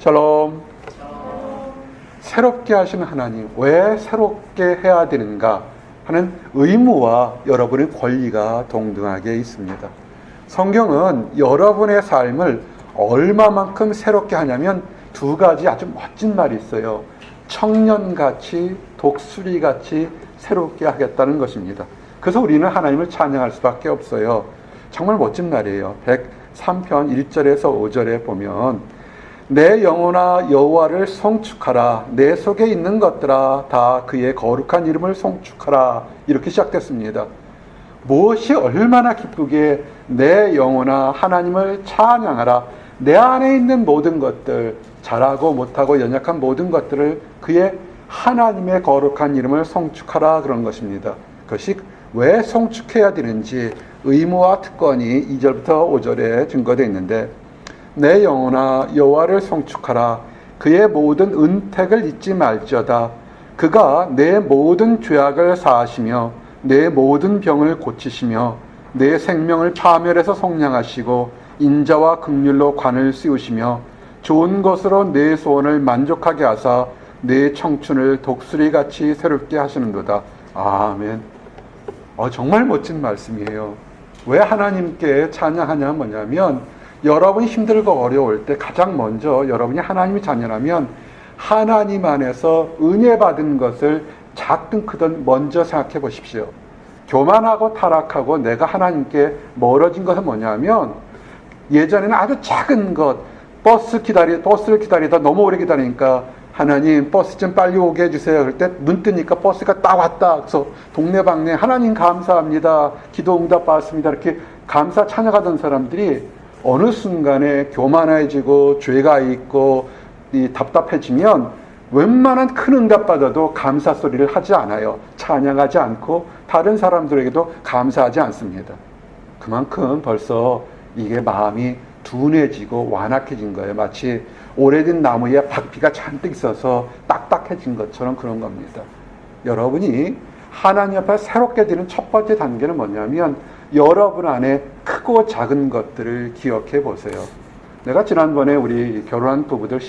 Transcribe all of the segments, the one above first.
샬롬. 새롭게 하시는 하나님, 왜 새롭게 해야 되는가 하는 의무와 여러분의 권리가 동등하게 있습니다. 성경은 여러분의 삶을 얼마만큼 새롭게 하냐면 두 가지 아주 멋진 말이 있어요. 청년같이 독수리같이 새롭게 하겠다는 것입니다. 그래서 우리는 하나님을 찬양할 수밖에 없어요. 정말 멋진 말이에요. 103편 1절에서 5절에 보면 내 영혼아 여호와를 송축하라. 내 속에 있는 것들아 다 그의 거룩한 이름을 송축하라. 이렇게 시작됐습니다. 무엇이 얼마나 기쁘게 내 영혼아 하나님을 찬양하라. 내 안에 있는 모든 것들, 잘하고 못하고 연약한 모든 것들을 그의 하나님의 거룩한 이름을 송축하라 그런 것입니다. 그것이 왜 송축해야 되는지 의무와 특권이 2절부터 5절에 증거되어 있는데 내 영혼아 여호와를 송축하라. 그의 모든 은택을 잊지 말지어다. 그가 내 모든 죄악을 사하시며 내 모든 병을 고치시며 내 생명을 파멸해서 속량하시고 인자와 긍휼로 관을 씌우시며 좋은 것으로 내 소원을 만족하게 하사 내 청춘을 독수리같이 새롭게 하시는도다. 아멘. 정말 멋진 말씀이에요. 왜 하나님께 찬양하냐 뭐냐면 여러분이 힘들고 어려울 때 가장 먼저 여러분이 하나님이 자녀라면 하나님 안에서 은혜 받은 것을 작든 크든 먼저 생각해 보십시오. 교만하고 타락하고 내가 하나님께 멀어진 것은 뭐냐면 예전에는 아주 작은 것, 버스를 기다리다 너무 오래 기다리니까 하나님 버스 좀 빨리 오게 해주세요. 그럴 때 눈 뜨니까 버스가 딱 왔다. 그래서 동네방네 하나님 감사합니다. 기도 응답 받았습니다. 이렇게 감사 찬양하던 사람들이 어느 순간에 교만해지고 죄가 있고 답답해지면 웬만한 큰 응답 받아도 감사 소리를 하지 않아요. 찬양하지 않고 다른 사람들에게도 감사하지 않습니다. 그만큼 벌써 이게 마음이 둔해지고 완악해진 거예요. 마치 오래된 나무에 박피가 잔뜩 있어서 딱딱해진 것처럼 그런 겁니다. 여러분이 하나님 앞에 새롭게 되는 첫 번째 단계는 뭐냐면 여러분 안에 크고 작은 것들을 기억해 보세요. 내가 지난번에 우리 결혼한 부부들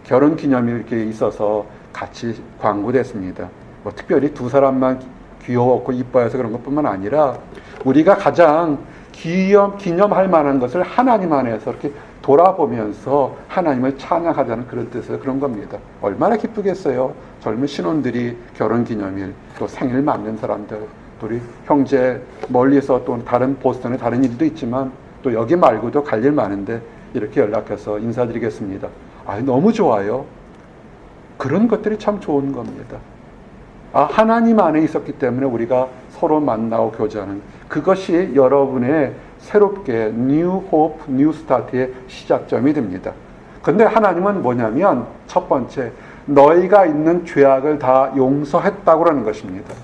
결혼 기념일 이렇게 있어서 같이 광고됐습니다. 특별히 두 사람만 귀여웠고 이뻐해서 그런 것뿐만 아니라 우리가 가장 기념할 만한 것을 하나님 안에서 이렇게 돌아보면서 하나님을 찬양하자는 그런 뜻에서 그런 겁니다. 얼마나 기쁘겠어요. 젊은 신혼들이 결혼기념일, 또 생일 맞는 사람들, 또 우리 형제 멀리서 또 다른 보스턴에 다른 일도 있지만 또 여기 말고도 갈 일 많은데 이렇게 연락해서 인사드리겠습니다. 너무 좋아요. 그런 것들이 참 좋은 겁니다. 하나님 안에 있었기 때문에 우리가 서로 만나고 교제하는 그것이 여러분의 새롭게 New Hope, New Start의 시작점이 됩니다. 그런데 하나님은 뭐냐면 첫 번째 너희가 있는 죄악을 다 용서했다고 하는 것입니다.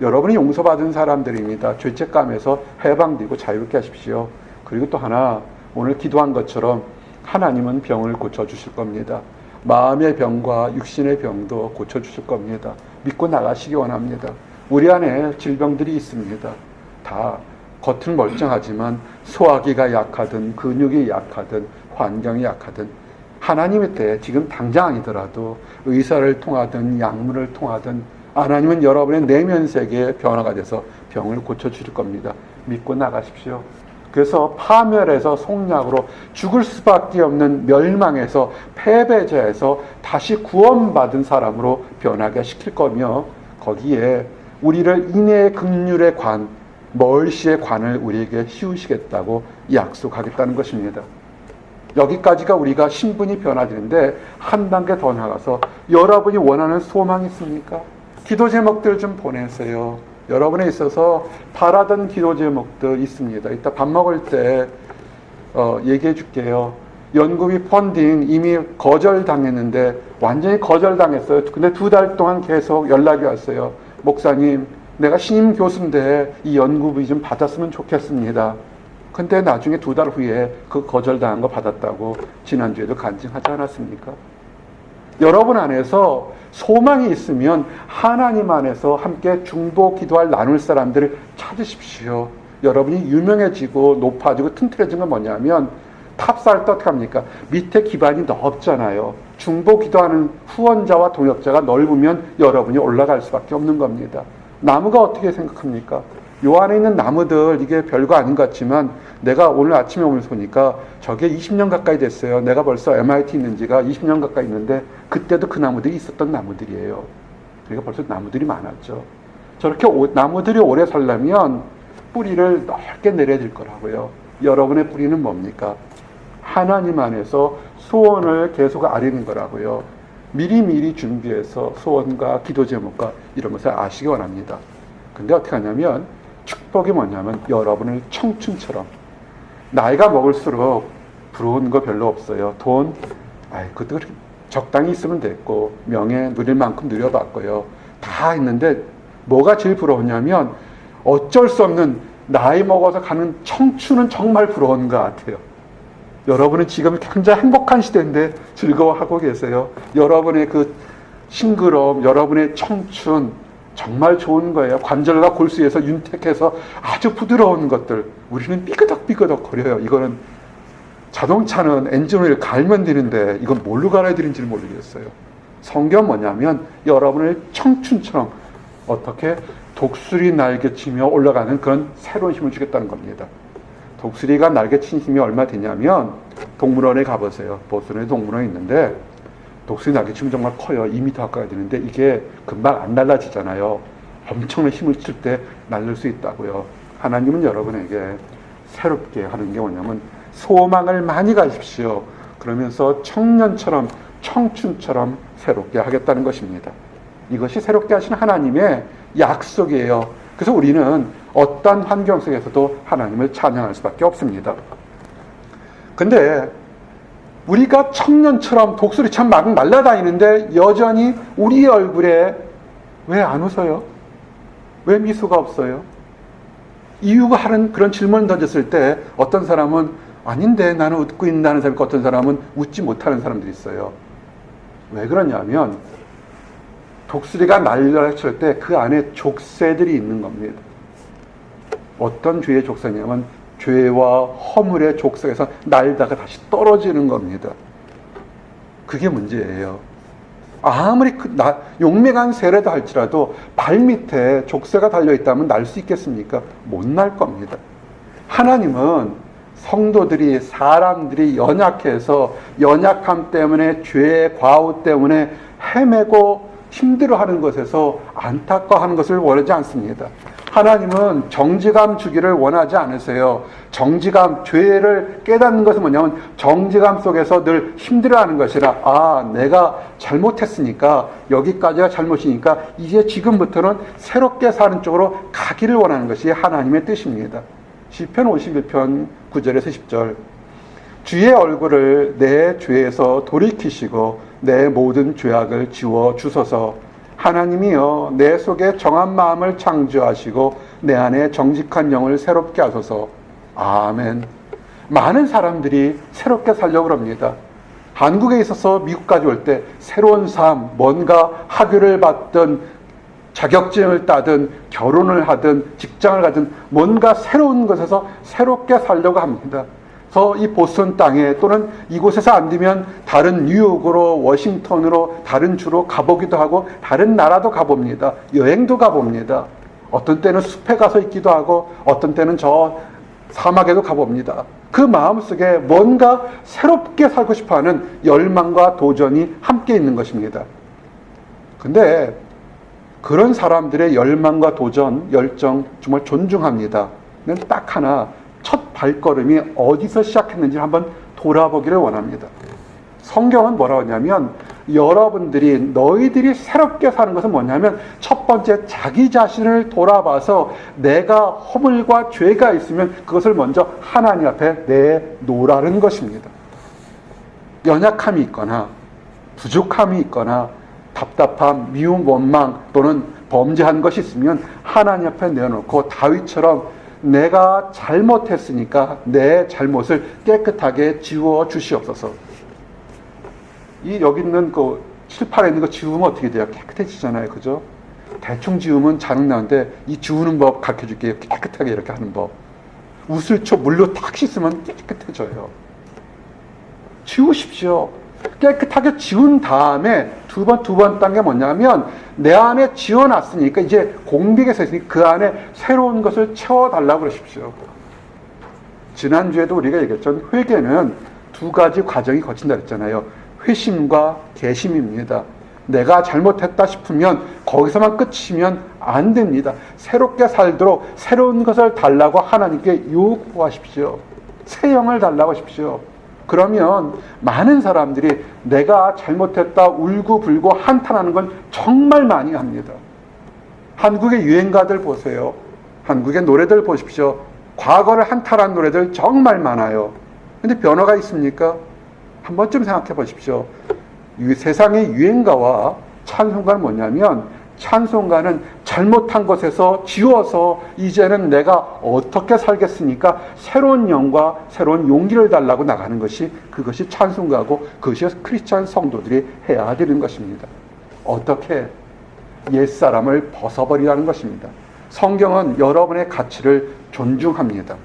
여러분이 용서받은 사람들입니다. 죄책감에서 해방되고 자유롭게 하십시오. 그리고 또 하나 오늘 기도한 것처럼 하나님은 병을 고쳐주실 겁니다. 마음의 병과 육신의 병도 고쳐주실 겁니다. 믿고 나가시기 원합니다. 우리 안에 질병들이 있습니다. 다 겉은 멀쩡하지만 소화기가 약하든 근육이 약하든 환경이 약하든 하나님의 때 지금 당장 아니더라도 의사를 통하든 약물을 통하든 하나님은 여러분의 내면 세계에 변화가 돼서 병을 고쳐주실 겁니다. 믿고 나가십시오. 그래서 파멸에서 속량으로 죽을 수밖에 없는 멸망에서 패배자에서 다시 구원받은 사람으로 변하게 시킬 거며 거기에 우리를 인애의 긍휼의 관, 멀시의 관을 우리에게 씌우시겠다고 약속하겠다는 것입니다. 여기까지가 우리가 신분이 변화되는데 한 단계 더 나가서 여러분이 원하는 소망이 있습니까? 기도 제목들 좀 보내세요. 여러분에 있어서 바라던 기도 제목들 있습니다. 이따 밥 먹을 때 얘기해 줄게요. 연구비 펀딩 이미 거절당했는데 완전히 거절당했어요. 근데 2달 동안 계속 연락이 왔어요. 목사님, 내가 신임 교수인데 이 연구비 좀 받았으면 좋겠습니다. 근데 나중에 2달 후에 그 거절당한 거 받았다고 지난주에도 간증하지 않았습니까? 여러분 안에서 소망이 있으면 하나님 안에서 함께 중보 기도할 나눌 사람들을 찾으십시오. 여러분이 유명해지고 높아지고 튼튼해진 건 뭐냐면 탑사할 때 어떻게 합니까? 밑에 기반이 넓잖아요. 중보 기도하는 후원자와 동역자가 넓으면 여러분이 올라갈 수밖에 없는 겁니다. 나무가 어떻게 생각합니까? 요 안에 있는 나무들 이게 별거 아닌 것 같지만 내가 오늘 아침에 오면서 보니까 저게 20년 가까이 됐어요. 내가 벌써 MIT 있는 지가 20년 가까이 있는데 그때도 그 나무들이 있었던 나무들이에요. 그러니까 벌써 나무들이 많았죠. 저렇게 나무들이 오래 살려면 뿌리를 넓게 내려야 될 거라고요. 여러분의 뿌리는 뭡니까? 하나님 안에서 소원을 계속 아리는 거라고요. 미리미리 준비해서 소원과 기도 제목과 이런 것을 아시기 원합니다. 근데 어떻게 하냐면 축복이 뭐냐면 여러분을 청춘처럼 나이가 먹을수록 부러운 거 별로 없어요. 돈, 그것도 적당히 있으면 됐고 명예 누릴 만큼 누려봤고요. 다 있는데 뭐가 제일 부러웠냐면 어쩔 수 없는 나이 먹어서 가는 청춘은 정말 부러운 것 같아요. 여러분은 지금 굉장히 행복한 시대인데 즐거워하고 계세요. 여러분의 그 싱그러움, 여러분의 청춘 정말 좋은 거예요. 관절과 골수에서 윤택해서 아주 부드러운 것들. 우리는 삐그덕삐그덕 거려요. 이거는 자동차는 엔진오일 갈면 되는데 이건 뭘로 갈아야 되는지 모르겠어요. 성경 뭐냐면 여러분을 청춘처럼 어떻게 독수리 날개치며 올라가는 그런 새로운 힘을 주겠다는 겁니다. 독수리가 날개친 힘이 얼마 되냐면 동물원에 가보세요. 보스턴에 동물원이 있는데 독수리 날개치면 정말 커요. 2m 가까이 되는데 이게 금방 안 날라지잖아요. 엄청난 힘을 칠 때 날릴 수 있다고요. 하나님은 여러분에게 새롭게 하는 게 뭐냐면 소망을 많이 가십시오. 그러면서 청년처럼 청춘처럼 새롭게 하겠다는 것입니다. 이것이 새롭게 하신 하나님의 약속이에요. 그래서 우리는 어떤 환경 속에서도 하나님을 찬양할 수밖에 없습니다. 근데 우리가 청년처럼 독수리처럼 막 날아다니는데 여전히 우리 얼굴에 왜 안 웃어요? 왜 미소가 없어요? 이유가 하는 그런 질문을 던졌을 때 어떤 사람은 아닌데 나는 웃고 있다는 사람이 있고 어떤 사람은 웃지 못하는 사람들이 있어요. 왜 그러냐면 독수리가 날려칠 때 그 안에 족쇄들이 있는 겁니다. 어떤 죄의 족쇄냐면 죄와 허물의 족쇄에서 날다가 다시 떨어지는 겁니다. 그게 문제예요. 아무리 용맹한 새라도 할지라도 발밑에 족쇄가 달려있다면 날 수 있겠습니까? 못 날 겁니다. 하나님은 성도들이 사람들이 연약해서 연약함 때문에 죄의 과오 때문에 헤매고 힘들어하는 것에서 안타까워하는 것을 원하지 않습니다. 하나님은 정직함 주기를 원하지 않으세요. 정직함, 죄를 깨닫는 것은 뭐냐면 정직함 속에서 늘 힘들어하는 것이라 내가 잘못했으니까 여기까지가 잘못이니까 이제 지금부터는 새롭게 사는 쪽으로 가기를 원하는 것이 하나님의 뜻입니다. 시편 51편 9절에서 10절 주의 얼굴을 내 죄에서 돌이키시고 내 모든 죄악을 지워 주소서. 하나님이여 내 속에 정한 마음을 창조하시고 내 안에 정직한 영을 새롭게 하소서. 아멘. 많은 사람들이 새롭게 살려고 합니다. 한국에 있어서 미국까지 올 때 새로운 삶, 뭔가 학위를 받든 자격증을 따든 결혼을 하든 직장을 가든 뭔가 새로운 것에서 새롭게 살려고 합니다. 그래서 이 보스턴 땅에 또는 이곳에서 안 되면 다른 뉴욕으로 워싱턴으로 다른 주로 가보기도 하고 다른 나라도 가봅니다. 여행도 가봅니다. 어떤 때는 숲에 가서 있기도 하고 어떤 때는 저 사막에도 가봅니다. 그 마음속에 뭔가 새롭게 살고 싶어하는 열망과 도전이 함께 있는 것입니다. 근데 그런 사람들의 열망과 도전, 열정 정말 존중합니다. 딱 하나, 첫 발걸음이 어디서 시작했는지 한번 돌아보기를 원합니다. 성경은 뭐라고 하냐면 너희들이 새롭게 사는 것은 뭐냐면 첫 번째 자기 자신을 돌아봐서 내가 허물과 죄가 있으면 그것을 먼저 하나님 앞에 내놓으라는 것입니다. 연약함이 있거나 부족함이 있거나 답답함, 미움, 원망 또는 범죄한 것이 있으면 하나님 앞에 내어놓고 다윗처럼 내가 잘못했으니까 내 잘못을 깨끗하게 지워 주시옵소서. 여기 있는 그 칠판에 있는 거 지우면 어떻게 돼요? 깨끗해지잖아요. 그죠? 대충 지우면 잔뜩 나는데 이 지우는 법 가르쳐 줄게요. 깨끗하게 이렇게 하는 법. 우슬초 물로 탁 씻으면 깨끗해져요. 지우십시오. 깨끗하게 지운 다음에 두 번 딴 게 뭐냐면 내 안에 지어놨으니까 이제 공백에 서 있으니 그 안에 새로운 것을 채워달라고 그러십시오. 지난주에도 우리가 얘기했죠. 회개는 두 가지 과정이 거친다 그랬잖아요. 회심과 개심입니다. 내가 잘못했다 싶으면 거기서만 끝이면 안 됩니다. 새롭게 살도록 새로운 것을 달라고 하나님께 요구하십시오. 새 영을 달라고 하십시오. 그러면 많은 사람들이 내가 잘못했다 울고불고 한탄하는 건 정말 많이 합니다. 한국의 유행가들 보세요. 한국의 노래들 보십시오. 과거를 한탄한 노래들 정말 많아요. 근데 변화가 있습니까? 한 번쯤 생각해 보십시오. 세상의 유행가와 찬송가는 뭐냐면 찬송가는 잘못한 것에서 지워서 이제는 내가 어떻게 살겠으니까 새로운 영과 새로운 용기를 달라고 나가는 것이 그것이 찬송가고 그것이 크리스찬 성도들이 해야 되는 것입니다. 어떻게? 옛사람을 벗어버리라는 것입니다. 성경은 여러분의 가치를 존중합니다.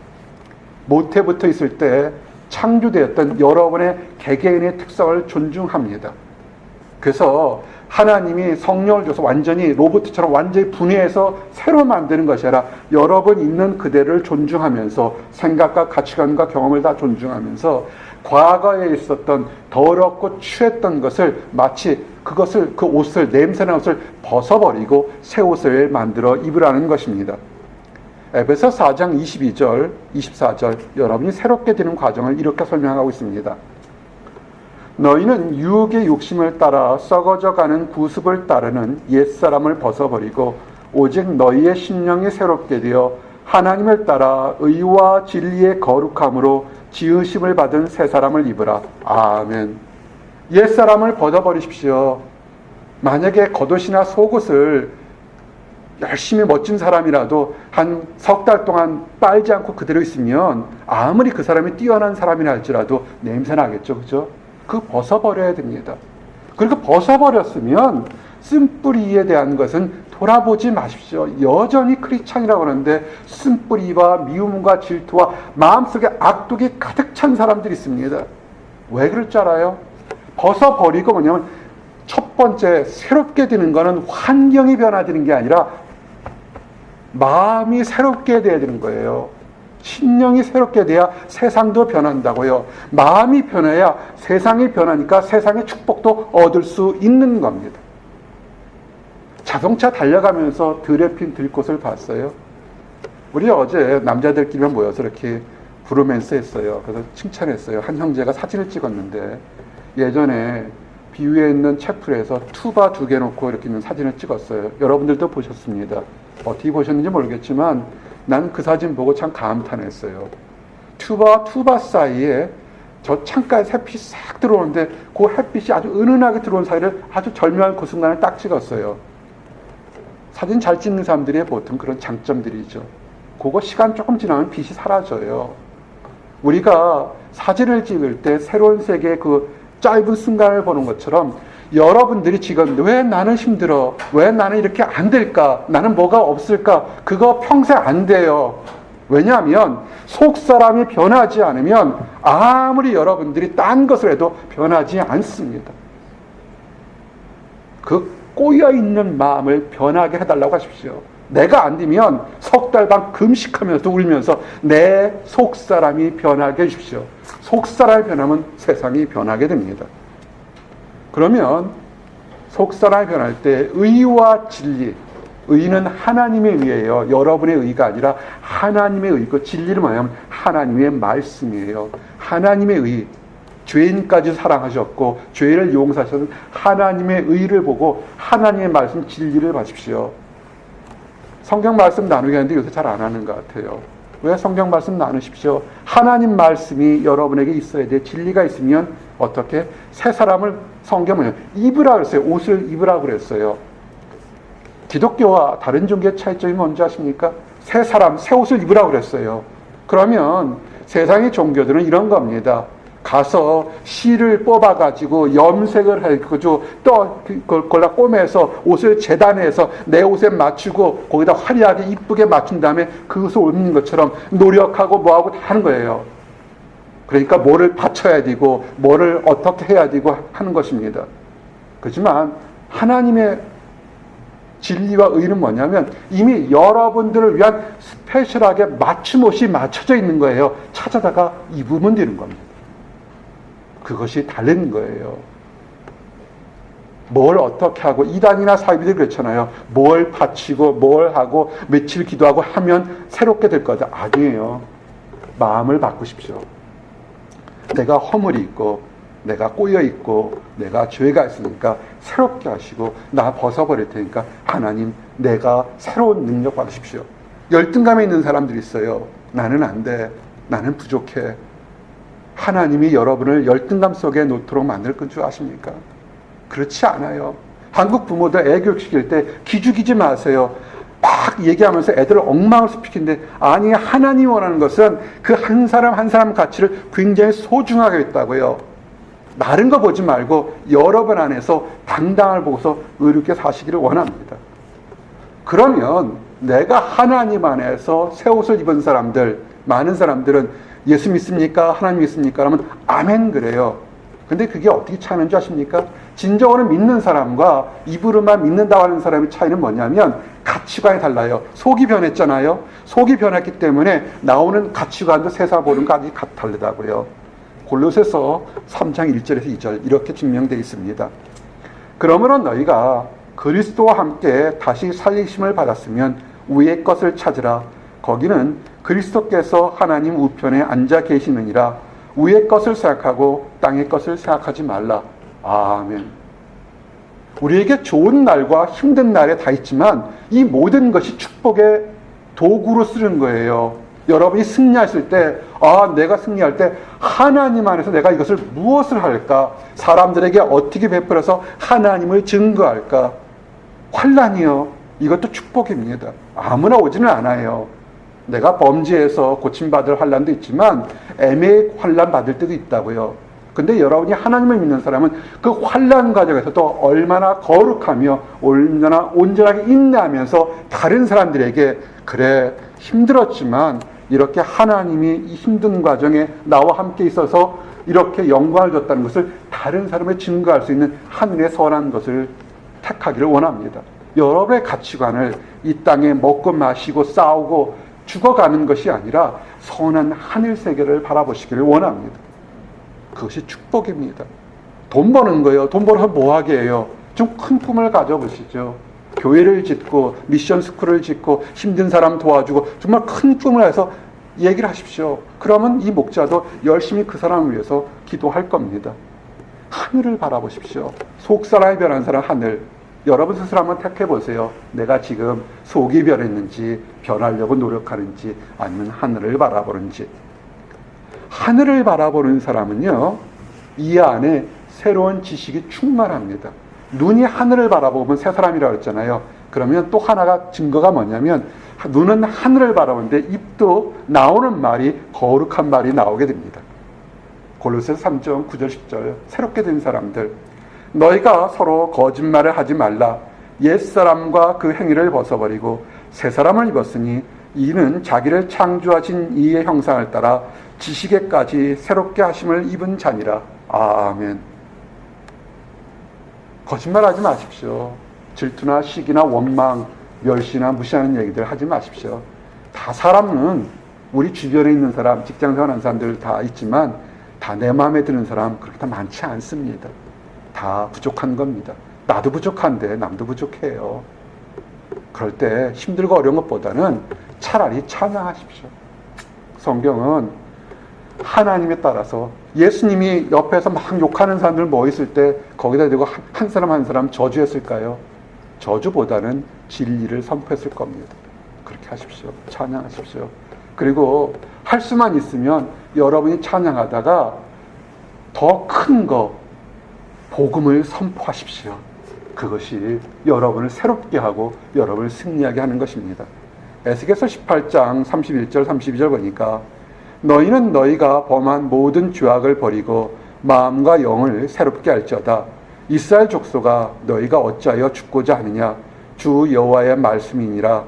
모태부터 있을 때 창조되었던 여러분의 개개인의 특성을 존중합니다. 그래서 하나님이 성령을 줘서 완전히 로봇처럼 완전히 분해해서 새로 만드는 것이 아니라 여러분 있는 그대를 존중하면서 생각과 가치관과 경험을 다 존중하면서 과거에 있었던 더럽고 취했던 것을 마치 그것을 그 옷을 냄새나는 옷을 벗어버리고 새 옷을 만들어 입으라는 것입니다. 에베소 4장 22절, 24절 여러분이 새롭게 되는 과정을 이렇게 설명하고 있습니다. 너희는 유혹의 욕심을 따라 썩어져가는 구습을 따르는 옛사람을 벗어버리고 오직 너희의 심령이 새롭게 되어 하나님을 따라 의와 진리의 거룩함으로 지으심을 받은 새 사람을 입으라. 아멘. 옛사람을 벗어버리십시오. 만약에 겉옷이나 속옷을 열심히 멋진 사람이라도 한 석 달 동안 빨지 않고 그대로 있으면 아무리 그 사람이 뛰어난 사람이라 할지라도 냄새나겠죠. 그죠? 그거 벗어버려야 됩니다. 그리고 벗어버렸으면 쓴뿌리에 대한 것은 돌아보지 마십시오. 여전히 크리스찬이라고 하는데 쓴뿌리와 미움과 질투와 마음속에 악독이 가득 찬 사람들이 있습니다. 왜 그럴 줄 알아요? 벗어버리고 뭐냐면 첫 번째 새롭게 되는 거는 환경이 변화되는 게 아니라 마음이 새롭게 돼야 되는 거예요. 신령이 새롭게 돼야 세상도 변한다고요. 마음이 변해야 세상이 변하니까 세상의 축복도 얻을 수 있는 겁니다. 자동차 달려가면서 들에 핀 들꽃을 봤어요. 우리 어제 남자들끼리만 모여서 이렇게 브로맨스 했어요. 그래서 칭찬했어요. 한 형제가 사진을 찍었는데 예전에 비위에 있는 채플에서 투바 2개 놓고 이렇게 있는 사진을 찍었어요. 여러분들도 보셨습니다. 어떻게 보셨는지 모르겠지만 난 그 사진 보고 참 감탄했어요. 투바 사이에 저 창가에 햇빛이 싹 들어오는데 그 햇빛이 아주 은은하게 들어온 사이를 아주 절묘한 그 순간을 딱 찍었어요. 사진 잘 찍는 사람들이 보통 그런 장점들이죠. 그거 시간 조금 지나면 빛이 사라져요. 우리가 사진을 찍을 때 새로운 세계의 그 짧은 순간을 보는 것처럼 여러분들이 지금 왜 나는 힘들어? 왜 나는 이렇게 안 될까? 나는 뭐가 없을까? 그거 평생 안 돼요. 왜냐하면 속사람이 변하지 않으면 아무리 여러분들이 딴 것을 해도 변하지 않습니다. 그 꼬여있는 마음을 변하게 해달라고 하십시오. 내가 안 되면 석 달 반 금식하면서 울면서 내 속사람이 변하게 해주십시오. 속사람이 변하면 세상이 변하게 됩니다. 그러면 속사람이 변할 때 의와 진리, 의는 하나님의 의예요. 여러분의 의가 아니라 하나님의 의고 진리는 뭐냐면 하나님의 말씀이에요. 하나님의 의, 죄인까지 사랑하셨고 죄를 용서하셔서 하나님의 의를 보고 하나님의 말씀 진리를 봐십시오. 성경 말씀 나누게 하는데 요새 잘 안 하는 것 같아요. 왜 성경 말씀 나누십시오? 하나님 말씀이 여러분에게 있어야 돼. 진리가 있으면 어떻게? 새 사람을 성경은 입으라 그랬어요. 옷을 입으라 그랬어요. 기독교와 다른 종교의 차이점이 뭔지 아십니까? 새 사람, 새 옷을 입으라 그랬어요. 그러면 세상의 종교들은 이런 겁니다. 가서 실을 뽑아가지고 염색을 해가지고 또 그걸 꼬매서 옷을 재단해서 내 옷에 맞추고 거기다 화려하게 이쁘게 맞춘 다음에 그것을 입는 것처럼 노력하고 뭐하고 다 하는 거예요. 그러니까 뭐를 바쳐야 되고 뭐를 어떻게 해야 되고 하는 것입니다. 그렇지만 하나님의 진리와 의는 뭐냐면 이미 여러분들을 위한 스페셜하게 맞춤옷이 맞춰져 있는 거예요. 찾아다가 입으면 되는 겁니다. 그것이 다른 거예요. 뭘 어떻게 하고, 이단이나 사이비들이 그렇잖아요. 뭘 바치고 뭘 하고 며칠 기도하고 하면 새롭게 될 거다. 아니에요. 마음을 바꾸십시오. 내가 허물이 있고 내가 꼬여있고 내가 죄가 있으니까 새롭게 하시고 나 벗어버릴 테니까 하나님 내가 새로운 능력 받으십시오. 열등감에 있는 사람들이 있어요. 나는 안 돼. 나는 부족해. 하나님이 여러분을 열등감 속에 놓도록 만들 건 줄 아십니까? 그렇지 않아요. 한국 부모들 애 교육시킬 때 기죽이지 마세요. 막 얘기하면서 애들을 엉망을 시키는데, 아니, 하나님이 원하는 것은 그 한 사람 한 사람 가치를 굉장히 소중하게 했다고요. 다른 거 보지 말고 여러분 안에서 당당을 보고서 의롭게 사시기를 원합니다. 그러면 내가 하나님 안에서 새 옷을 입은 사람들, 많은 사람들은 예수 믿습니까? 하나님 믿습니까? 그러면 아멘 그래요. 근데 그게 어떻게 차이하는 줄 아십니까? 진정으로 믿는 사람과 입으로만 믿는다고 하는 사람의 차이는 뭐냐면 가치관이 달라요. 속이 변했잖아요. 속이 변했기 때문에 나오는 가치관도 세상 보는 것이 다르다고요. 골로새서 3장 1절에서 2절 이렇게 증명되어 있습니다. 그러므로 너희가 그리스도와 함께 다시 살리심을 받았으면 위의 것을 찾으라. 거기는 그리스도께서 하나님 우편에 앉아 계시느니라. 위의 것을 생각하고 땅의 것을 생각하지 말라. 아멘. 우리에게 좋은 날과 힘든 날에 다 있지만 이 모든 것이 축복의 도구로 쓰는 거예요. 여러분이 승리했을 때, 내가 승리할 때 하나님 안에서 내가 이것을 무엇을 할까? 사람들에게 어떻게 베풀어서 하나님을 증거할까? 환난이요. 이것도 축복입니다. 아무나 오지는 않아요. 내가 범죄해서 고침받을 환난도 있지만 애매히 환난 받을 때도 있다고요. 근데 여러분이 하나님을 믿는 사람은 그 환난 과정에서도 얼마나 거룩하며 얼마나 온전하게 인내하면서 다른 사람들에게, 그래 힘들었지만 이렇게 하나님이 이 힘든 과정에 나와 함께 있어서 이렇게 영광을 줬다는 것을 다른 사람에 증거할 수 있는 하늘의 선한 것을 택하기를 원합니다. 여러분의 가치관을 이 땅에 먹고 마시고 싸우고 죽어가는 것이 아니라 선한 하늘 세계를 바라보시기를 원합니다. 그것이 축복입니다. 돈 버는 거예요. 돈 벌어서 뭐하게 해요? 좀 큰 꿈을 가져보시죠. 교회를 짓고 미션 스쿨을 짓고 힘든 사람 도와주고 정말 큰 꿈을 해서 얘기를 하십시오. 그러면 이 목자도 열심히 그 사람을 위해서 기도할 겁니다. 하늘을 바라보십시오. 속 사람이 변한 사람 하늘. 여러분 스스로 한번 택해보세요. 내가 지금 속이 변했는지, 변하려고 노력하는지, 아니면 하늘을 바라보는지. 하늘을 바라보는 사람은요, 이 안에 새로운 지식이 충만합니다. 눈이 하늘을 바라보면 새 사람이라고 했잖아요. 그러면 또 하나가 증거가 뭐냐면, 눈은 하늘을 바라보는데 입도 나오는 말이 거룩한 말이 나오게 됩니다. 골로새서 3장 9절 10절. 새롭게 된 사람들, 너희가 서로 거짓말을 하지 말라. 옛사람과 그 행위를 벗어버리고 새 사람을 입었으니 이는 자기를 창조하신 이의 형상을 따라 지식에까지 새롭게 하심을 입은 자니라. 아멘. 거짓말하지 마십시오. 질투나 시기나 원망, 멸시나 무시하는 얘기들 하지 마십시오. 다 사람은, 우리 주변에 있는 사람, 직장생활하는 사람들 다 있지만 다 내 마음에 드는 사람 그렇게 다 많지 않습니다. 다 부족한 겁니다. 나도 부족한데 남도 부족해요. 그럴 때 힘들고 어려운 것보다는 차라리 찬양하십시오. 성경은 하나님에 따라서, 예수님이 옆에서 막 욕하는 사람들 모였을 때 거기다 대고 한 사람 한 사람 저주했을까요? 저주보다는 진리를 선포했을 겁니다. 그렇게 하십시오. 찬양하십시오. 그리고 할 수만 있으면 여러분이 찬양하다가 더 큰 거, 복음을 선포하십시오. 그것이 여러분을 새롭게 하고 여러분을 승리하게 하는 것입니다. 에스겔서 18장 31절 32절 보니까, 너희는 너희가 범한 모든 죄악을 버리고 마음과 영을 새롭게 할지어다. 이스라엘 족속아, 너희가 어찌하여 죽고자 하느냐? 주 여호와의 말씀이니라.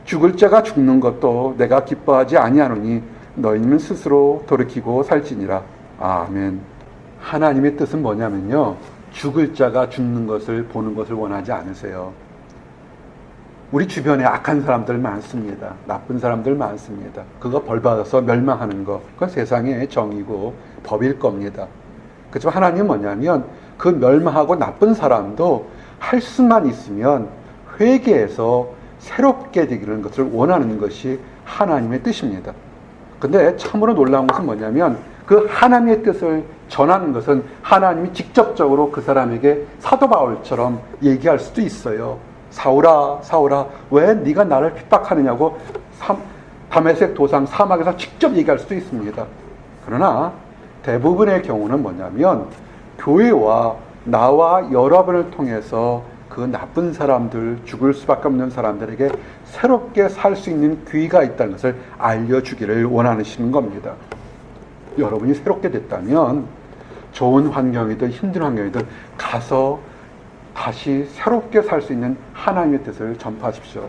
죽을 자가 죽는 것도 내가 기뻐하지 아니하노니 너희는 스스로 돌이키고 살지니라. 아멘. 하나님의 뜻은 뭐냐면요, 죽을 자가 죽는 것을 보는 것을 원하지 않으세요. 우리 주변에 악한 사람들 많습니다. 나쁜 사람들 많습니다. 그거 벌받아서 멸망하는 거, 그건 세상의 정의고 법일 겁니다. 그렇지만 하나님은 뭐냐면 그 멸망하고 나쁜 사람도 할 수만 있으면 회개해서 새롭게 되기는 것을 원하는 것이 하나님의 뜻입니다. 근데 참으로 놀라운 것은 뭐냐면 그 하나님의 뜻을 전하는 것은 하나님이 직접적으로 그 사람에게 사도 바울처럼 얘기할 수도 있어요. 사울아, 사울아, 왜 네가 나를 핍박하느냐고 다메섹 도상 사막에서 직접 얘기할 수도 있습니다. 그러나 대부분의 경우는 뭐냐면 교회와 나와 여러분을 통해서 그 나쁜 사람들, 죽을 수밖에 없는 사람들에게 새롭게 살 수 있는 기회가 있다는 것을 알려주기를 원하시는 겁니다. 여러분이 새롭게 됐다면 좋은 환경이든 힘든 환경이든 가서 다시 새롭게 살 수 있는 하나님의 뜻을 전파하십시오.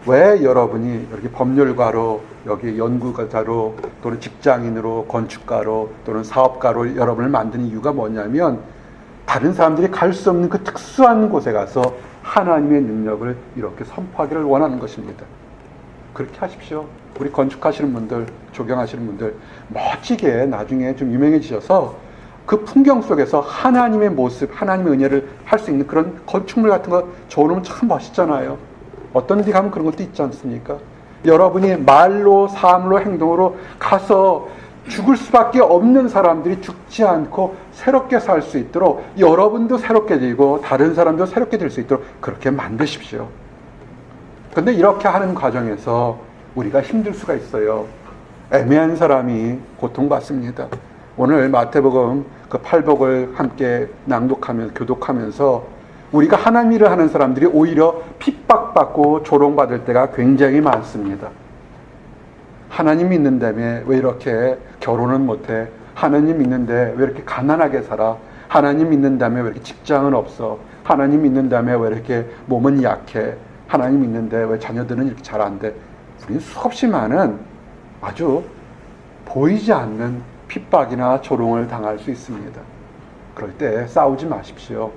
왜 여러분이 이렇게 법률가로, 여기 연구자로, 또는 직장인으로, 건축가로, 또는 사업가로 여러분을 만든 이유가 뭐냐면 다른 사람들이 갈 수 없는 그 특수한 곳에 가서 하나님의 능력을 이렇게 선포하기를 원하는 것입니다. 그렇게 하십시오. 우리 건축하시는 분들, 조경하시는 분들 멋지게 나중에 좀 유명해지셔서 그 풍경 속에서 하나님의 모습, 하나님의 은혜를 할 수 있는 그런 건축물 같은 거 저놓으면 참 멋있잖아요. 어떤 데 가면 그런 것도 있지 않습니까? 여러분이 말로, 삶으로, 행동으로 가서 죽을 수밖에 없는 사람들이 죽지 않고 새롭게 살 수 있도록 여러분도 새롭게 되고 다른 사람도 새롭게 될 수 있도록 그렇게 만드십시오. 그런데 이렇게 하는 과정에서 우리가 힘들 수가 있어요. 애매한 사람이 고통받습니다. 오늘 마태복음 그 8복을 함께 교독하면서 우리가 하나님 일을 하는 사람들이 오히려 핍박받고 조롱받을 때가 굉장히 많습니다. 하나님 믿는다며 왜 이렇게 결혼은 못해? 하나님 믿는데 왜 이렇게 가난하게 살아? 하나님 믿는다며 왜 이렇게 직장은 없어? 하나님 믿는다며 왜 이렇게 몸은 약해? 하나님 믿는데 왜 자녀들은 이렇게 잘 안 돼? 우리는 수없이 많은 아주 보이지 않는 핍박이나 조롱을 당할 수 있습니다. 그럴 때 싸우지 마십시오.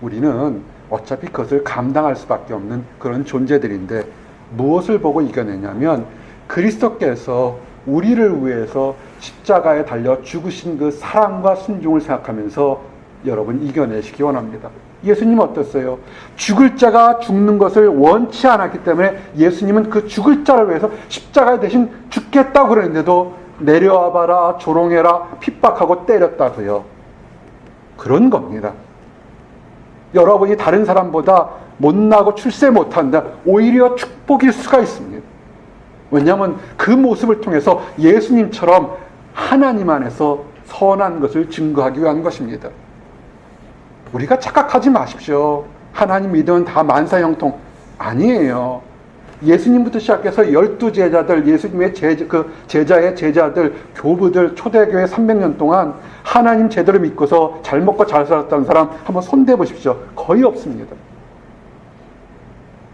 우리는 어차피 그것을 감당할 수밖에 없는 그런 존재들인데 무엇을 보고 이겨내냐면 그리스도께서 우리를 위해서 십자가에 달려 죽으신 그 사랑과 순종을 생각하면서 여러분 이겨내시기 원합니다. 예수님 어땠어요? 죽을 자가 죽는 것을 원치 않았기 때문에 예수님은 그 죽을 자를 위해서 십자가에 대신 죽겠다고 그랬는데도 내려와 봐라, 조롱해라, 핍박하고 때렸다고요. 그런 겁니다. 여러분이 다른 사람보다 못나고 출세 못한다, 오히려 축복일 수가 있습니다. 왜냐하면 그 모습을 통해서 예수님처럼 하나님 안에서 선한 것을 증거하기 위한 것입니다. 우리가 착각하지 마십시오. 하나님 믿으면 다 만사형통. 아니에요. 예수님부터 시작해서 12제자들, 예수님의 제자의 제자들, 교부들, 초대교회 300년 동안 하나님 제대로 믿고서 잘 먹고 잘 살았다는 사람 한번 손대 보십시오. 거의 없습니다.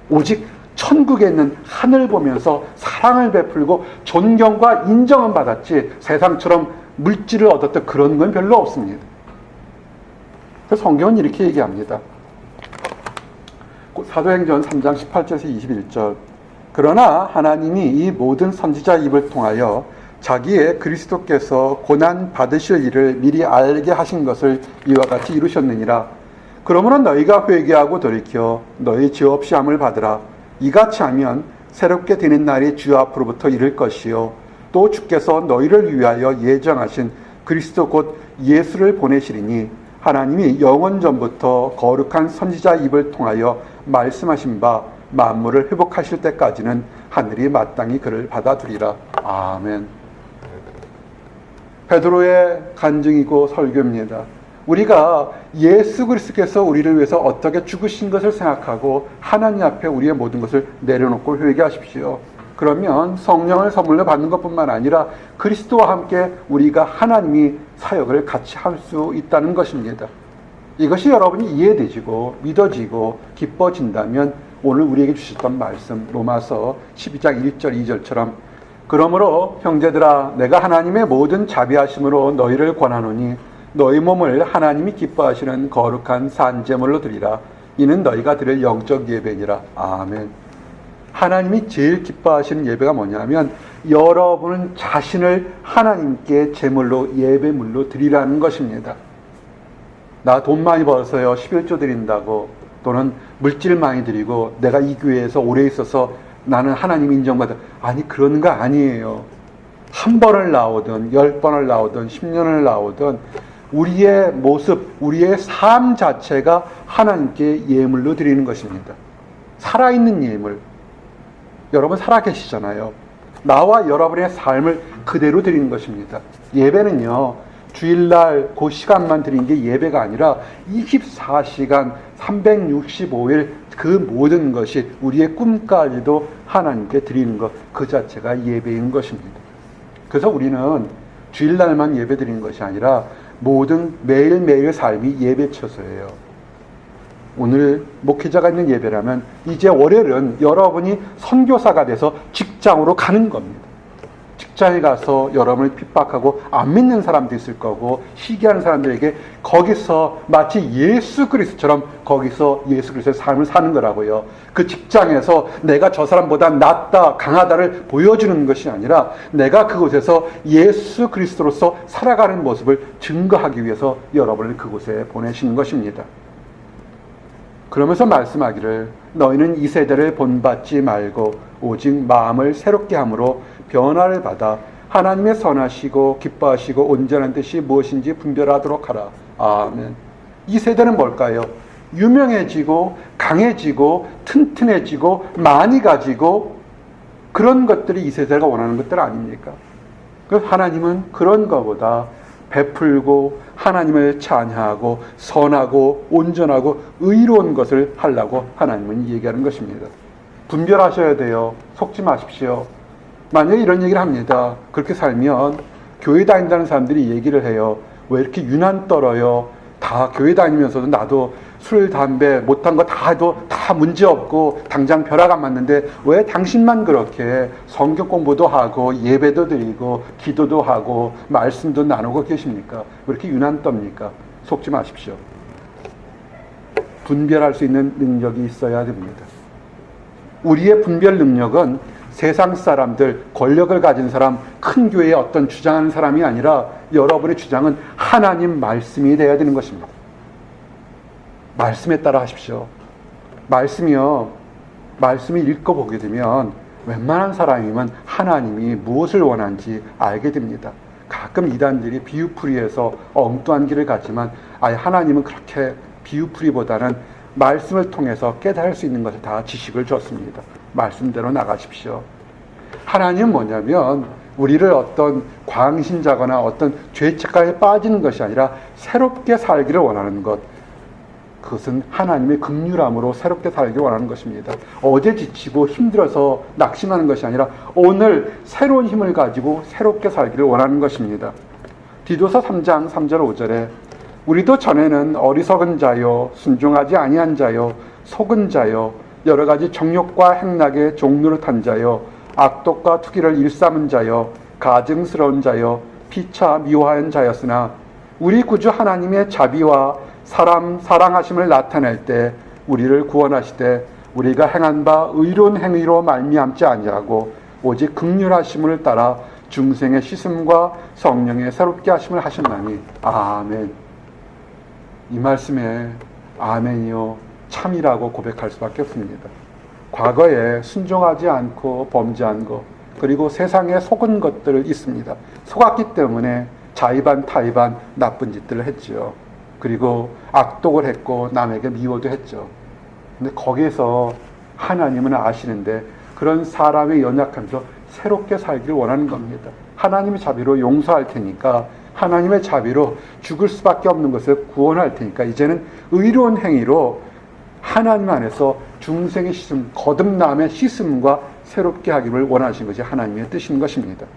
오직 천국에 있는 하늘 보면서 사랑을 베풀고 존경과 인정은 받았지 세상처럼 물질을 얻었던 그런 건 별로 없습니다. 그래서 성경은 이렇게 얘기합니다. 사도행전 3장 18절에서 21절. 그러나 하나님이 이 모든 선지자 입을 통하여 자기의 그리스도께서 고난 받으실 일을 미리 알게 하신 것을 이와 같이 이루셨느니라. 그러므로 너희가 회개하고 돌이켜 너희 죄 없이 함을 받으라. 이같이 하면 새롭게 되는 날이 주 앞으로부터 이를 것이요 또 주께서 너희를 위하여 예정하신 그리스도 곧 예수를 보내시리니 하나님이 영원 전부터 거룩한 선지자 입을 통하여 말씀하신 바 만물을 회복하실 때까지는 하늘이 마땅히 그를 받아두리라. 아멘. 베드로의 간증이고 설교입니다. 우리가 예수 그리스도께서 우리를 위해서 어떻게 죽으신 것을 생각하고 하나님 앞에 우리의 모든 것을 내려놓고 회개하십시오. 그러면 성령을 선물로 받는 것뿐만 아니라 그리스도와 함께 우리가 하나님이 사역을 같이 할 수 있다는 것입니다. 이것이 여러분이 이해되지고 믿어지고 기뻐진다면 오늘 우리에게 주셨던 말씀 로마서 12장 1절 2절처럼 그러므로 형제들아 내가 하나님의 모든 자비하심으로 너희를 권하노니 너희 몸을 하나님이 기뻐하시는 거룩한 산제물로 드리라. 이는 너희가 드릴 영적 예배니라. 아멘. 하나님이 제일 기뻐하시는 예배가 뭐냐면 여러분 자신을 하나님께 제물로 예배물로 드리라는 것입니다. 나 돈 많이 벌어서요 11조 드린다고, 또는 물질 많이 드리고 내가 이 교회에서 오래 있어서 나는 하나님 인정받아. 아니, 그런 거 아니에요. 한 번을 나오든 10번을 나오든 10년을 나오든 우리의 모습, 우리의 삶 자체가 하나님께 예물로 드리는 것입니다. 살아있는 예물. 여러분 살아계시잖아요. 나와 여러분의 삶을 그대로 드리는 것입니다. 예배는요, 주일날 그 시간만 드리는 게 예배가 아니라 24시간 365일 그 모든 것이 우리의 꿈까지도 하나님께 드리는 것, 그 자체가 예배인 것입니다. 그래서 우리는 주일날만 예배 드리는 것이 아니라 모든 매일매일 삶이 예배처소예요. 오늘 목회자가 있는 예배라면 이제 월요일은 여러분이 선교사가 돼서 직장으로 가는 겁니다. 직장에 가서 여러분을 핍박하고 안 믿는 사람도 있을 거고 시기하는 사람들에게 거기서 마치 예수 그리스도처럼 거기서 예수 그리스도의 삶을 사는 거라고요. 그 직장에서 내가 저 사람보다 낫다, 강하다를 보여주는 것이 아니라 내가 그곳에서 예수 그리스도로서 살아가는 모습을 증거하기 위해서 여러분을 그곳에 보내시는 것입니다. 그러면서 말씀하기를 너희는 이 세대를 본받지 말고 오직 마음을 새롭게 함으로 변화를 받아 하나님의 선하시고 기뻐하시고 온전한 뜻이 무엇인지 분별하도록 하라. 아멘. 이 세대는 뭘까요? 유명해지고 강해지고 튼튼해지고 많이 가지고 그런 것들이 이 세대가 원하는 것들 아닙니까? 그래서 하나님은 그런 것보다 베풀고 하나님을 찬양하고 선하고 온전하고 의로운 것을 하려고 하나님은 얘기하는 것입니다. 분별하셔야 돼요. 속지 마십시오. 만약에 이런 얘기를 합니다. 그렇게 살면 교회 다닌다는 사람들이 얘기를 해요. 왜 이렇게 유난 떨어요? 다 교회 다니면서도 나도 술, 담배, 못한 거 다 해도 다 문제없고 당장 벼락 안 맞는데 왜 당신만 그렇게 성경 공부도 하고 예배도 드리고 기도도 하고 말씀도 나누고 계십니까? 왜 이렇게 유난 떱니까? 속지 마십시오. 분별할 수 있는 능력이 있어야 됩니다. 우리의 분별 능력은 세상 사람들, 권력을 가진 사람, 큰 교회에 어떤 주장하는 사람이 아니라 여러분의 주장은 하나님 말씀이 되어야 되는 것입니다. 말씀에 따라 하십시오. 말씀을 읽어보게 되면 웬만한 사람이면 하나님이 무엇을 원하는지 알게 됩니다. 가끔 이단들이 비유풀이해서 엉뚱한 길을 갔지만 하나님은 그렇게 비유풀이보다는 말씀을 통해서 깨달을 수 있는 것을 다 지식을 줬습니다. 말씀대로 나가십시오. 하나님은 뭐냐면 우리를 어떤 광신자거나 어떤 죄책감에 빠지는 것이 아니라 새롭게 살기를 원하는 것, 그것은 하나님의 긍휼함으로 새롭게 살기를 원하는 것입니다. 어제 지치고 힘들어서 낙심하는 것이 아니라 오늘 새로운 힘을 가지고 새롭게 살기를 원하는 것입니다. 디도서 3장 3절 5절에 우리도 전에는 어리석은 자요 순종하지 아니한 자요 속은 자요 여러 가지 정욕과 행락의 종로를 탄 자요 악독과 투기를 일삼은 자요 가증스러운 자요 피차 미워하는 자였으나 우리 구주 하나님의 자비와 사람 사랑하심을 나타낼 때 우리를 구원하시되 우리가 행한 바 의로운 행위로 말미암지 아니하고 오직 긍휼하심을 따라 중생의 씻음과 성령의 새롭게 하심을 하셨나니. 아멘. 이 말씀에 아멘이요 참이라고 고백할 수밖에 없습니다. 과거에 순종하지 않고 범죄한 것, 그리고 세상에 속은 것들을 있습니다. 속았기 때문에 자의반 타의반 나쁜 짓들을 했죠. 그리고 악독을 했고 남에게 미워도 했죠. 근데 거기에서 하나님은 아시는데 그런 사람의 연약함에서 새롭게 살기를 원하는 겁니다. 하나님의 자비로 용서할 테니까, 하나님의 자비로 죽을 수밖에 없는 것을 구원할 테니까 이제는 의로운 행위로 하나님 안에서 중생의 씻음, 거듭남의 씻음과 새롭게 하기를 원하신 것이 하나님의 뜻인 것입니다.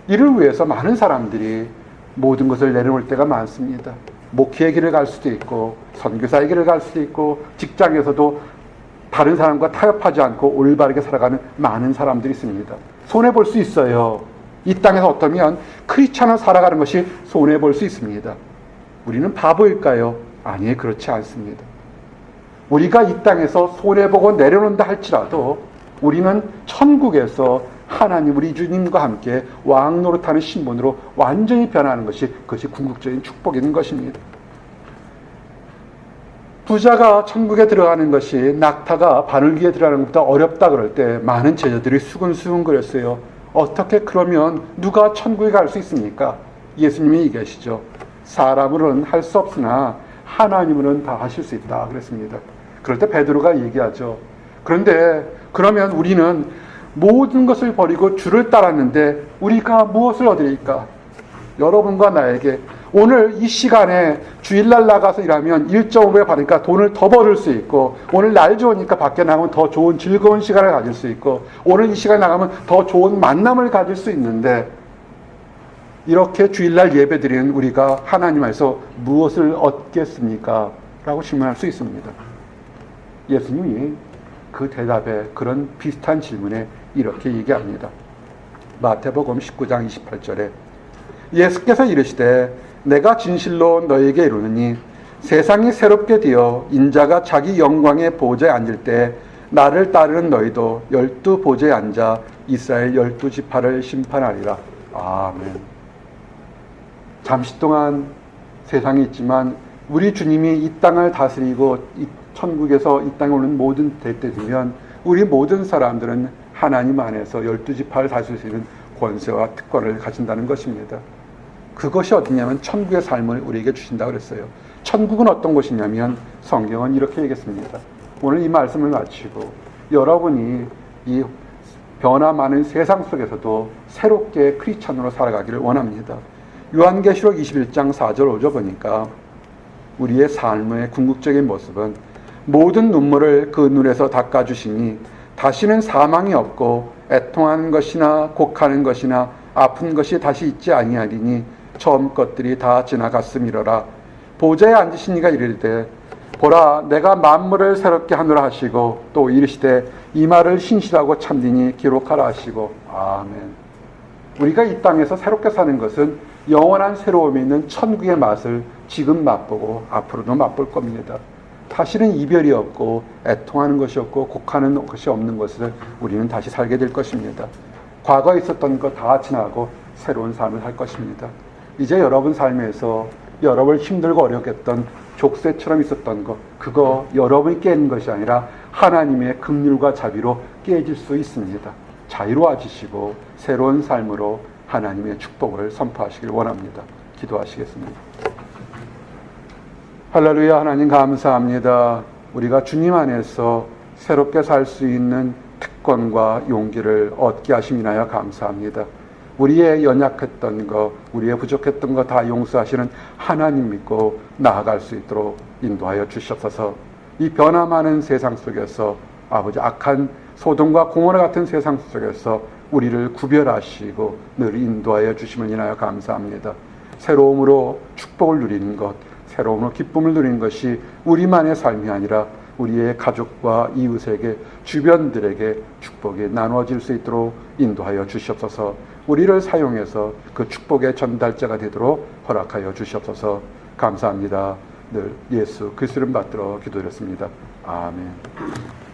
이를 위해서 많은 사람들이 모든 것을 내려놓을 때가 많습니다. 목회의 길을 갈 수도 있고 선교사의 길을 갈 수도 있고 직장에서도 다른 사람과 타협하지 않고 올바르게 살아가는 많은 사람들이 있습니다. 손해볼 수 있어요. 이 땅에서 어떠면 크리스찬으로 살아가는 것이 손해볼 수 있습니다. 우리는 바보일까요? 아니, 그렇지 않습니다. 우리가 이 땅에서 손해보고 내려놓는다 할지라도 우리는 천국에서 하나님 우리 주님과 함께 왕 노릇하는 신분으로 완전히 변하는 것이, 그것이 궁극적인 축복인 것입니다. 부자가 천국에 들어가는 것이 낙타가 바늘귀에 들어가는 것보다 어렵다 그럴 때 많은 제자들이 수근수근거렸어요. 어떻게 그러면 누가 천국에 갈 수 있습니까? 예수님이 얘기하시죠. 사람으로는 할 수 없으나 하나님으로는 다 하실 수 있다 그랬습니다. 그럴 때 베드로가 얘기하죠. 그런데 그러면 우리는 모든 것을 버리고 주를 따랐는데 우리가 무엇을 얻으리까? 여러분과 나에게 오늘 이 시간에 주일날 나가서 일하면 1.5배 받으니까 돈을 더 벌을 수 있고, 오늘 날 좋으니까 밖에 나가면 더 좋은 즐거운 시간을 가질 수 있고, 오늘 이 시간에 나가면 더 좋은 만남을 가질 수 있는데, 이렇게 주일날 예배드리는 우리가 하나님 안에서 무엇을 얻겠습니까? 라고 질문할 수 있습니다. 예수님이 그 대답에, 그런 비슷한 질문에 이렇게 얘기합니다. 마태복음 19장 28절에 예수께서 이르시되 내가 진실로 너에게 이르노니 세상이 새롭게 되어 인자가 자기 영광의 보좌에 앉을 때 나를 따르는 너희도 12 보좌에 앉아 이스라엘 12지파를 심판하리라. 아멘. 잠시 동안 세상에 있지만 우리 주님이 이 땅을 다스리고 이 천국에서 이 땅에 오는 모든 때 되면 우리 모든 사람들은 하나님 안에서 12지파를 다스릴 수 있는 권세와 특권을 가진다는 것입니다. 그것이 어디냐면 천국의 삶을 우리에게 주신다고 그랬어요. 천국은 어떤 곳이냐면 성경은 이렇게 얘기했습니다. 오늘 이 말씀을 마치고 여러분이 이 변화 많은 세상 속에서도 새롭게 크리스찬으로 살아가기를 원합니다. 요한계시록 21장 4절 5절 보니까 우리의 삶의 궁극적인 모습은 모든 눈물을 그 눈에서 닦아주시니 다시는 사망이 없고 애통하는 것이나 곡하는 것이나 아픈 것이 다시 있지 아니하리니 처음 것들이 다 지나갔음이로라. 보좌에 앉으신 이가 이르되 보라 내가 만물을 새롭게 하노라 하시고 또 이르시되 이 말을 신실하고 참되니 기록하라 하시고. 아멘. 우리가 이 땅에서 새롭게 사는 것은 영원한 새로움이 있는 천국의 맛을 지금 맛보고 앞으로도 맛볼 겁니다. 다시는 이별이 없고 애통하는 것이 없고 곡하는 것이 없는 것을 우리는 다시 살게 될 것입니다. 과거에 있었던 것 다 지나고 새로운 삶을 살 것입니다. 이제 여러분 삶에서 여러분을 힘들고 어렵게 했던 족쇄처럼 있었던 것, 그거 여러분이 깨는 것이 아니라 하나님의 긍휼과 자비로 깨질 수 있습니다. 자유로워지시고 새로운 삶으로 하나님의 축복을 선포하시길 원합니다. 기도하시겠습니다. 할렐루야. 하나님 감사합니다. 우리가 주님 안에서 새롭게 살 수 있는 특권과 용기를 얻게 하심 인하여 감사합니다. 우리의 연약했던 것, 우리의 부족했던 것 다 용서하시는 하나님 믿고 나아갈 수 있도록 인도하여 주시옵소서. 이 변화 많은 세상 속에서 아버지 악한 소돔과 고모라 같은 세상 속에서 우리를 구별하시고 늘 인도하여 주심을 인하여 감사합니다. 새로움으로 축복을 누리는 것, 새로움으로 기쁨을 누리는 것이 우리만의 삶이 아니라 우리의 가족과 이웃에게, 주변들에게 축복이 나누어질 수 있도록 인도하여 주시옵소서. 우리를 사용해서 그 축복의 전달자가 되도록 허락하여 주시옵소서. 감사합니다. 늘 예수 그리스도 이름 받들어 기도드렸습니다. 아멘.